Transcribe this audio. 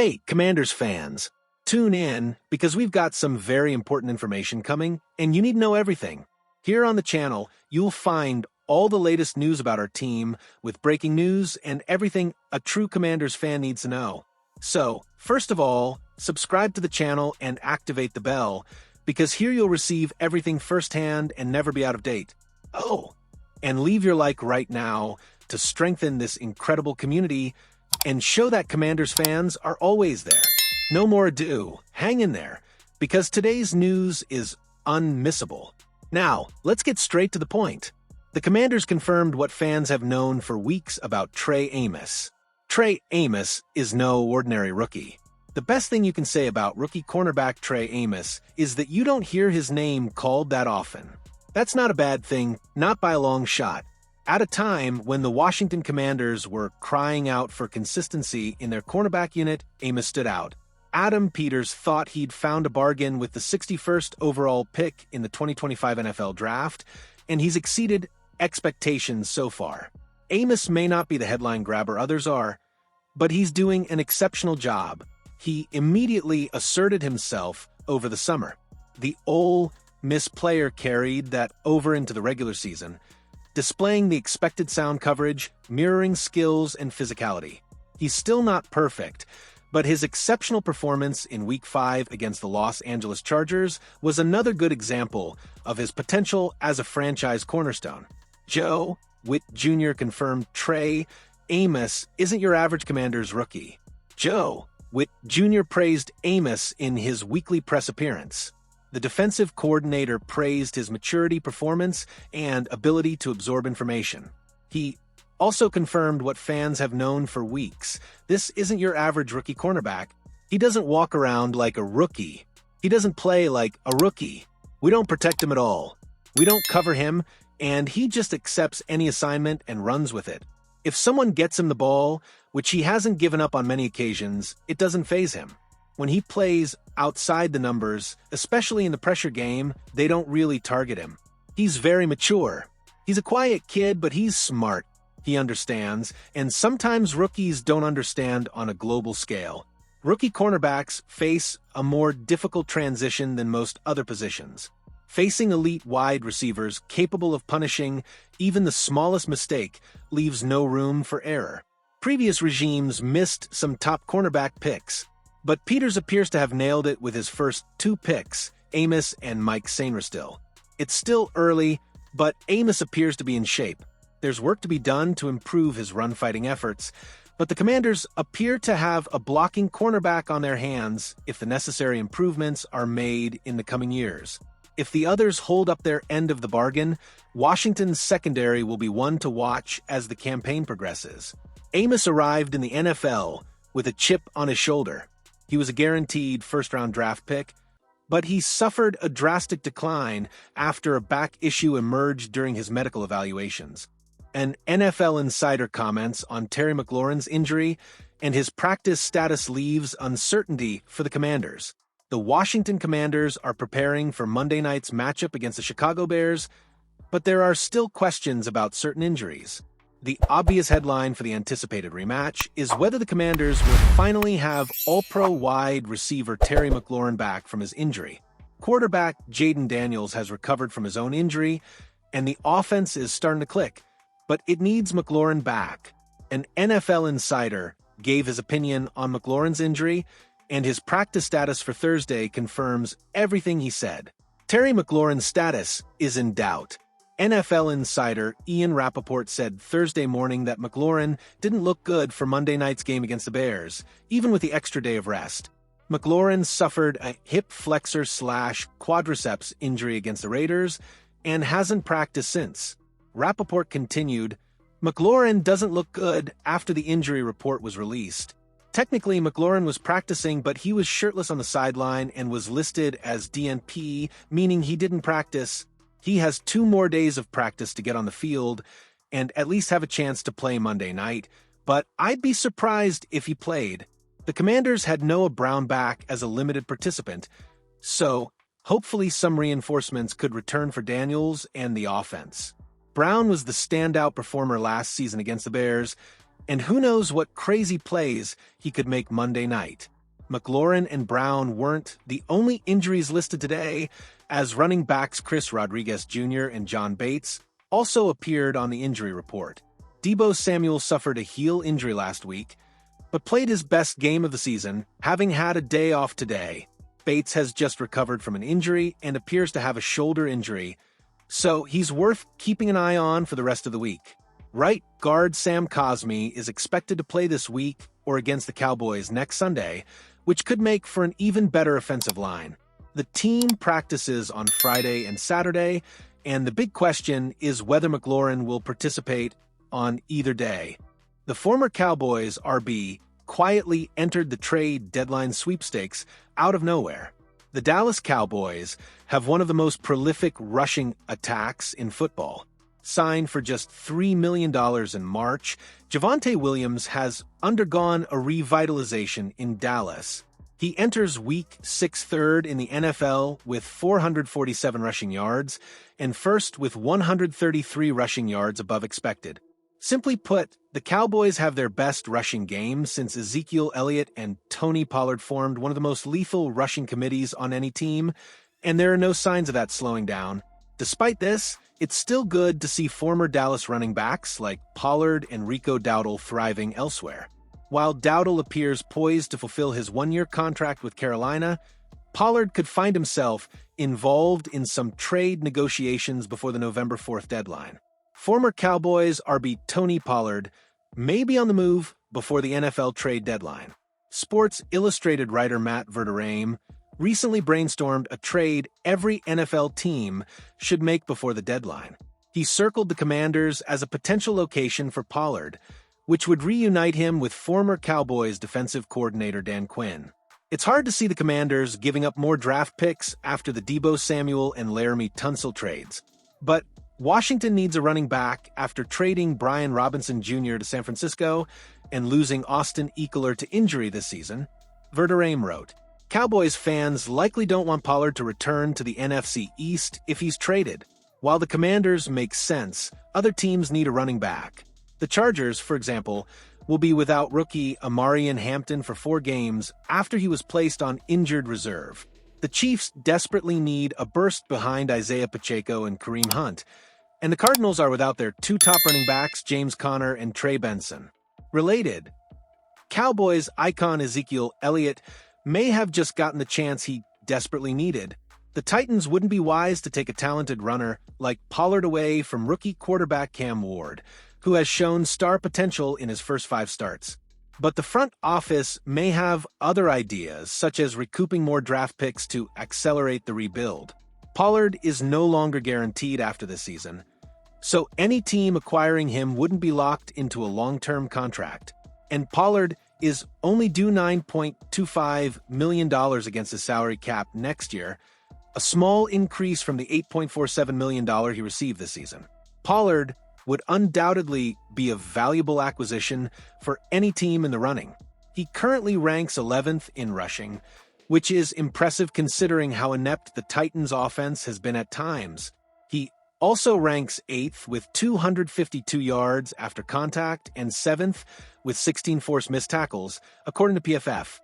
Hey, Commanders fans, tune in because we've got some very important information coming, and you need to know everything. Here on the channel, you'll find all the latest news about our team with breaking news and everything a true Commanders fan needs to know. So, first of all, subscribe to the channel and activate the bell, because here you'll receive everything firsthand and never be out of date. Oh, and leave your like right now to strengthen this incredible community and show that Commanders fans are always there. No more ado, hang in there, because today's news is unmissable. Now, let's get straight to the point. The Commanders confirmed what fans have known for weeks about Trey Amos. Trey Amos is no ordinary rookie. The best thing you can say about rookie cornerback Trey Amos is that you don't hear his name called that often. That's not a bad thing, not by a long shot. At a time when the Washington Commanders were crying out for consistency in their cornerback unit, Amos stood out. Adam Peters thought he'd found a bargain with the 61st overall pick in the 2025 NFL Draft, and he's exceeded expectations so far. Amos may not be the headline grabber others are, but he's doing an exceptional job. He immediately asserted himself over the summer. The Ole Miss player carried that over into the regular season, displaying the expected sound coverage, mirroring skills, and physicality. He's still not perfect, but his exceptional performance in Week 5 against the Los Angeles Chargers was another good example of his potential as a franchise cornerstone. Joe Witt Jr. confirmed Trey Amos isn't your average Commanders rookie. Joe Witt Jr. praised Amos in his weekly press appearance. The defensive coordinator praised his maturity, performance, and ability to absorb information. He also confirmed what fans have known for weeks. This isn't your average rookie cornerback. He doesn't walk around like a rookie. He doesn't play like a rookie. We don't protect him at all. We don't cover him, and he just accepts any assignment and runs with it. If someone gets him the ball, which he hasn't given up on many occasions, it doesn't faze him. When he plays outside the numbers, especially in the pressure game, they don't really target him. He's very mature. He's a quiet kid, but he's smart. He understands, and sometimes rookies don't understand on a global scale. Rookie cornerbacks face a more difficult transition than most other positions. Facing elite wide receivers capable of punishing even the smallest mistake leaves no room for error. Previous regimes missed some top cornerback picks, but Peters appears to have nailed it with his first two picks, Amos and Mike Sainristil. It's still early, but Amos appears to be in shape. There's work to be done to improve his run-fighting efforts, but the Commanders appear to have a blocking cornerback on their hands if the necessary improvements are made in the coming years. If the others hold up their end of the bargain, Washington's secondary will be one to watch as the campaign progresses. Amos arrived in the NFL with a chip on his shoulder. He was a guaranteed first-round draft pick, but he suffered a drastic decline after a back issue emerged during his medical evaluations. An NFL insider comments on Terry McLaurin's injury, and his practice status leaves uncertainty for the Commanders. The Washington Commanders are preparing for Monday night's matchup against the Chicago Bears, but there are still questions about certain injuries. The obvious headline for the anticipated rematch is whether the Commanders will finally have All-Pro wide receiver Terry McLaurin back from his injury. Quarterback Jaden Daniels has recovered from his own injury, and the offense is starting to click, but it needs McLaurin back. An NFL insider gave his opinion on McLaurin's injury, and his practice status for Thursday confirms everything he said. Terry McLaurin's status is in doubt. NFL insider Ian Rappaport said Thursday morning that McLaurin didn't look good for Monday night's game against the Bears, even with the extra day of rest. McLaurin suffered a hip flexor/quadriceps injury against the Raiders and hasn't practiced since. Rappaport continued, McLaurin doesn't look good after the injury report was released. Technically, McLaurin was practicing, but he was shirtless on the sideline and was listed as DNP, meaning he didn't practice. He has 2 more days of practice to get on the field and at least have a chance to play Monday night, but I'd be surprised if he played. The Commanders had Noah Brown back as a limited participant, so hopefully some reinforcements could return for Daniels and the offense. Brown was the standout performer last season against the Bears, And who knows what crazy plays he could make Monday night. McLaurin and Brown weren't the only injuries listed today, as running backs Chris Rodriguez Jr. and John Bates also appeared on the injury report. Deebo Samuel suffered a heel injury last week, but played his best game of the season, having had a day off today. Bates has just recovered from an injury and appears to have a shoulder injury, so he's worth keeping an eye on for the rest of the week. Right guard Sam Cosmi is expected to play this week or against the Cowboys next Sunday, which could make for an even better offensive line. The team practices on Friday and Saturday, and the big question is whether McLaurin will participate on either day. The former Cowboys RB quietly entered the trade deadline sweepstakes out of nowhere. The Dallas Cowboys have one of the most prolific rushing attacks in football. Signed for just $3 million in March, Javonte Williams has undergone a revitalization in Dallas. He enters Week 6 third in the NFL with 447 rushing yards and first with 133 rushing yards above expected. Simply put, the Cowboys have their best rushing game since Ezekiel Elliott and Tony Pollard formed one of the most lethal rushing committees on any team, and there are no signs of that slowing down. Despite this, it's still good to see former Dallas running backs like Pollard and Rico Dowdle thriving elsewhere. While Dowdle appears poised to fulfill his one-year contract with Carolina, Pollard could find himself involved in some trade negotiations before the November 4th deadline. Former Cowboys RB Tony Pollard may be on the move before the NFL trade deadline. Sports Illustrated writer Matt Verderame recently brainstormed a trade every NFL team should make before the deadline. He circled the Commanders as a potential location for Pollard, which would reunite him with former Cowboys defensive coordinator Dan Quinn. It's hard to see the Commanders giving up more draft picks after the Deebo Samuel and Laramie Tunsil trades. But Washington needs a running back after trading Brian Robinson Jr. to San Francisco and losing Austin Ekeler to injury this season. Verderame wrote, Cowboys fans likely don't want Pollard to return to the NFC East if he's traded. While the Commanders make sense, other teams need a running back. The Chargers, for example, will be without rookie Amarian Hampton for 4 games after he was placed on injured reserve. The Chiefs desperately need a burst behind Isaiah Pacheco and Kareem Hunt, and the Cardinals are without their 2 top running backs, James Conner and Trey Benson. Related, Cowboys icon Ezekiel Elliott may have just gotten the chance he desperately needed. The Titans wouldn't be wise to take a talented runner like Pollard away from rookie quarterback Cam Ward, who has shown star potential in his first 5 starts. But the front office may have other ideas, such as recouping more draft picks to accelerate the rebuild. Pollard is no longer guaranteed after this season, so any team acquiring him wouldn't be locked into a long-term contract. And Pollard is only due $9.25 million against his salary cap next year, a small increase from the $8.47 million he received this season. Pollard would undoubtedly be a valuable acquisition for any team in the running. He currently ranks 11th in rushing, which is impressive considering how inept the Titans' offense has been at times. He also ranks 8th with 252 yards after contact and 7th with 16 forced missed tackles, according to PFF.